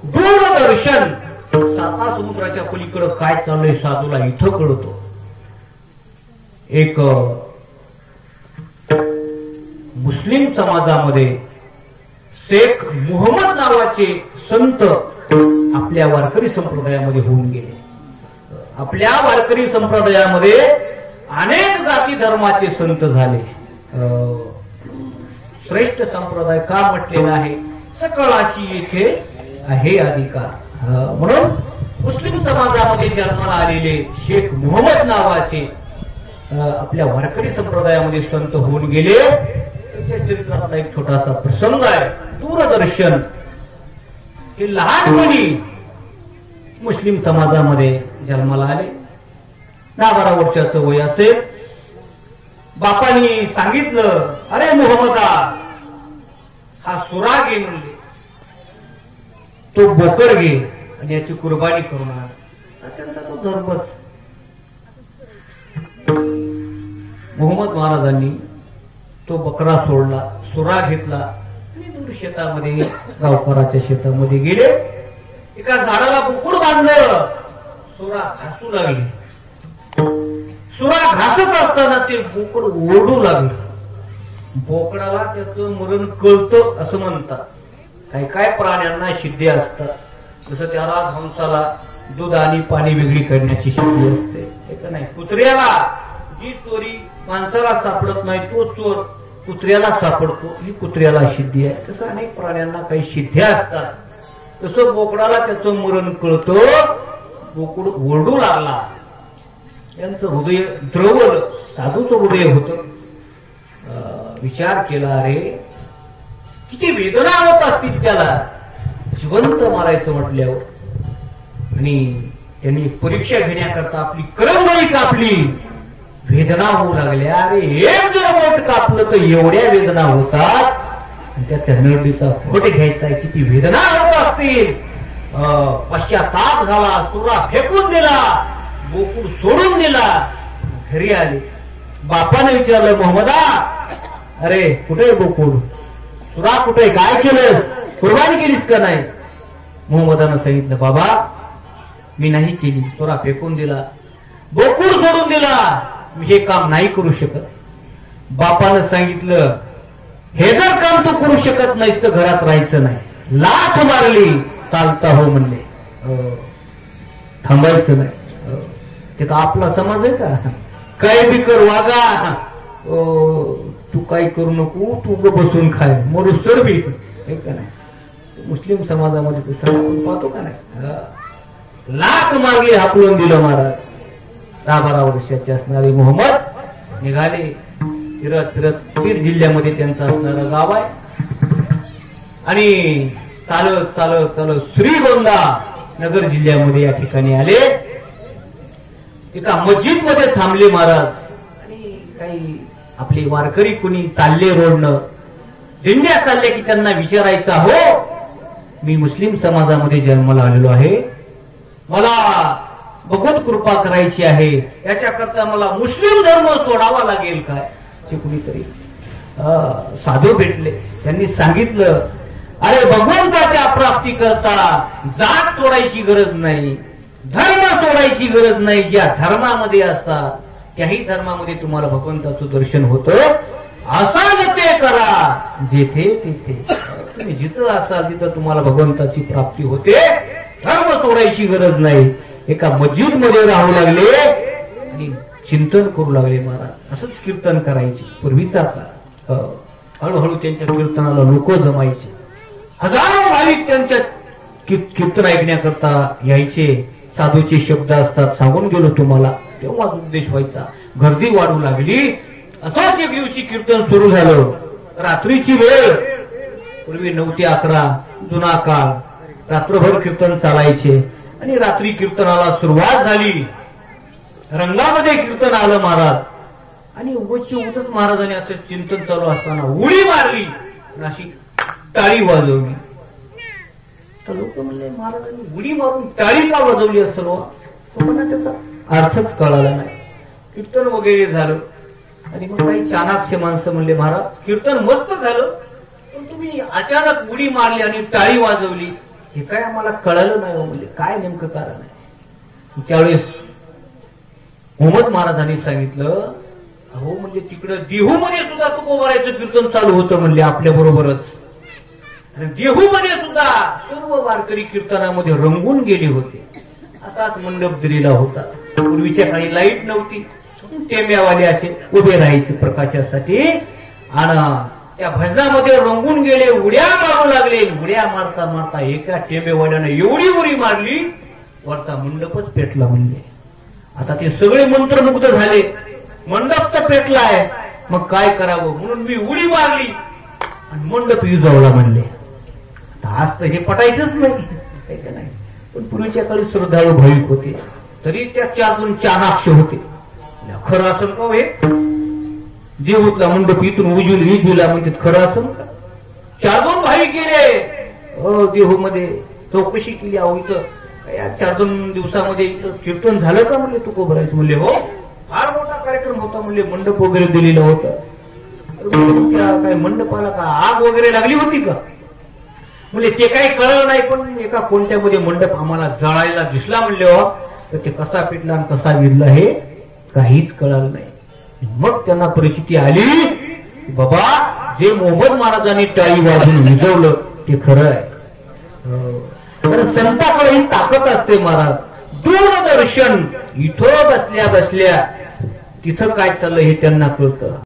दूरदर्शन. साता समुद्राच्या पलीकडे काय चाललंय साधूला इथं कळतो. एक मुस्लिम समाजामध्ये शेख मुहम्मद नावाचे संत आपल्या वारकरी संप्रदायामध्ये होऊन गेले. आपल्या वारकरी संप्रदायामध्ये अनेक जाती धर्माचे संत झाले. श्रेष्ठ संप्रदाय का म्हटलेला आहे, सकळाशी येथे आहे अधिकार. म्हणून मुस्लिम समाजामध्ये जन्माला आलेले शेख मुहम्मद नावाचे आपल्या वारकरी संप्रदायामध्ये संत होऊन गेले. त्याच्या चरित्रातला एक छोटासा प्रसंग आहे. दूरदर्शन हे लहानपणी मुस्लिम समाजामध्ये जन्माला आले. 10-12 वर्षाचं वय असेल. बापांनी सांगितलं, अरे मुहम्मदा, हा सुरा घे म्हणले, तो बोकड घे आणि याची कुर्बानी करून आण. त्यांचा तो धर्मच. मुहम्मद महाराजांनी तो बकरा सोडला, सुरा घेतला आणि दूर शेतामध्ये, गावकराच्या शेतामध्ये गेले. एका झाडाला बोकड बांधलं. सुरा घासू लागली. सुरा घासत असताना ते बोकड ओरडू लागलं. बोकडाला त्याचं मरण कळतं असं म्हणतात. काही काय प्राण्यांना सिद्धी असतात. जसं त्याला हंसाला दूध आणि पाणी वेगळी करण्याची सिद्धी असते का नाही. कुत्र्याला जी चोरी माणसाला सापडत नाही तो चोर कुत्र्याला सापडतो, ही कुत्र्याला सिद्धी आहे. तसं अनेक प्राण्यांना काही सिद्ध्या असतात. तसं बोकडाला त्याचं मरण कळतं. बोकड ओरडू लागला. यांचं हृदय द्रवलं. साधूचं हृदय होतं. विचार केला, अरे किती वेदना होत असतील त्याला जिवंत मारायचं म्हटल्यावर. आणि त्यांनी परीक्षा घेण्याकरता आपली करंगळी कापली. वेदना होऊ लागल्या. अरे एक जर बोट कापलं तर एवढ्या वेदना होतात. आणि त्याच्या नरडीचा फोट घ्यायचा, किती वेदना होत असतील. पश्चाताप झाला. सुरा फेकून दिला. बोकुड सोडून दिला. घरी आले. बापाने विचारलं, मुहम्मदा, अरे कुठे बोकुड, सुरा कुठे, काय केलं, कुर्बानी केलीस का नाही. मुहम्मदानं सांगितलं, बाबा मी नाही केली. सुरा फेकून दिला, बोकुड सोडून दिला. मी हे काम नाही करू शकत. बापानं सांगितलं, हे जर काम तू करू शकत नाहीस तर घरात राहायचं नाही. लाथ मारली. चालता हो म्हणले, थांबायचं नाही. ते का आपला समाज आहे का. काय बी कर वागा, तू काय करू नको, तू बसून खाय, मरू सर बी का नाही. मुस्लिम समाजामध्ये तसं आपण पाहतो का नाही. लाख मारली, हाकलून दिलं महाराज. 10-12 वर्षाचे असणारे मुहम्मद निघाले. फिरत फिरत बीड जिल्ह्यामध्ये त्यांचं असणारं गाव आहे. आणि चालत चालत चालत श्रीगोंदा नगर जिल्ह्यामध्ये या ठिकाणी आले. एका मस्जिद मध्ये थांबले महाराज. आणि काही आपले वारकरी कुणी चालले रोडनं, दिंड्या चालल्या की त्यांना विचारायचं, हो मी मुस्लिम समाजामध्ये जन्माला आलेलो आहे, मला भगवत कृपा करायची आहे, याच्याकरता मला मुस्लिम धर्म सोडावा लागेल काय. कुणीतरी साधू भेटले. त्यांनी सांगितलं, अरे भगवंताच्या प्राप्ती करता जात सोडायची गरज नाही, धर्म सोडायची गरज नाही. ज्या धर्मामध्ये असतात त्याही धर्मामध्ये तुम्हाला भगवंताचं दर्शन होतं. असाल ते करा जेथे तेथे. तुम्ही जिथं असाल तिथं तुम्हाला भगवंताची प्राप्ती होते. धर्म सोडायची गरज नाही. एका मस्जिद मध्ये राहू लागले आणि चिंतन करू लागले महाराज. असंच कीर्तन करायचे पूर्वीचा काळ. हळूहळू त्यांच्या कीर्तनाला लोक जमायचे. हजारो भाविक त्यांच्या कीर्तन ऐकण्याकरता यायचे. साधूचे शब्द असतात, सांगून गेलो तुम्हाला, तेव्हा उद्देश व्हायचा. गर्दी वाढू लागली. असंच एक दिवशी कीर्तन सुरू झालं. रात्रीची वेळ, पूर्वी 9 ते 11 जुना काळ, रात्रभर कीर्तन चालायचे. आणि रात्री कीर्तनाला सुरुवात झाली. रंगामध्ये कीर्तन आलं महाराज. आणि उगतची उगत महाराजांनी असं चिंतन चालू असताना उडी मारली, अशी टाळी वाजवली. तर लोक म्हणले, महाराजांनी उडी मारून टाळी का वाजवली असेल. लोकांना त्याचा अर्थच कळाला नाही. कीर्तन वगैरे झालं. आणि मग काही चाणाक्ष माणसं म्हणले, महाराज कीर्तन मस्त झालं, पण तुम्ही अचानक उडी मारली आणि टाळी वाजवली, हे काय आम्हाला कळलं नाही हो, म्हणजे काय नेमकं कारण आहे. त्यावेळेस मोहम्मद महाराजांनी सांगितलं, अहो म्हणजे तिकडं देहूमध्ये सुद्धा तुकोबारायचं कीर्तन चालू होतं म्हणले आपल्या बरोबरच. देहूमध्ये सुद्धा सर्व वारकरी कीर्तनामध्ये रंगून गेले होते. असाच मंडप दिलेला होता. पूर्वीच्या काळी लाईट नव्हती, टेम्यावाले असे उभे राहायचे प्रकाशासाठी, आणि त्या भजनामध्ये रंगून गेले, उड्या मारू लागले. उड्या मारता मारता एका टेम्यावाल्यानं एवढी उडी मारली, वरचा मंडपच पेटला म्हणले. आता ते सगळे मंत्रमुग्ध झाले, मंडप तर पेटलाय, मग काय करावं म्हणून मी उडी मारली आणि मंडप विजवला म्हणले. आज तर हे पटायचंच नाही. पण पूर्वीच्या काळी श्रद्धाळू भाविक होते, तरी त्या चारजण चाणाक्ष होते. खरं असेल का हे, देवूतला मंडप इथून उजवीला म्हणजे खरं असेल का? चारजण भाविक गेले देहूमध्ये, चौकशी केली. अहो इथं या 4-2 दिवसामध्ये इथं कीर्तन झालं का म्हणले तुकोबारायचं. म्हणले हो, फार मोठा कार्यक्रम होता म्हणले, मंडप वगैरे दिलेला होता. काय मंडपाला का आग वगैरे लागली होती का म्हणजे ते काही कळलं नाही. पण एका कोणत्यामध्ये मंडप आम्हाला जळायला दिसला म्हणले हो, तर ते कसा पेटला आणि कसा विजला हे काहीच कळलं नाही. मग त्यांना परिस्थिती आली, बाबा जे मोहम्मद महाराजांनी टाळी वाजून विजवलं ते खरं आहे. संताकडे ही ताकद असते महाराज. दूरदर्शन इथं बसल्या बसल्या तिथं काय चाललं हे त्यांना कळतं.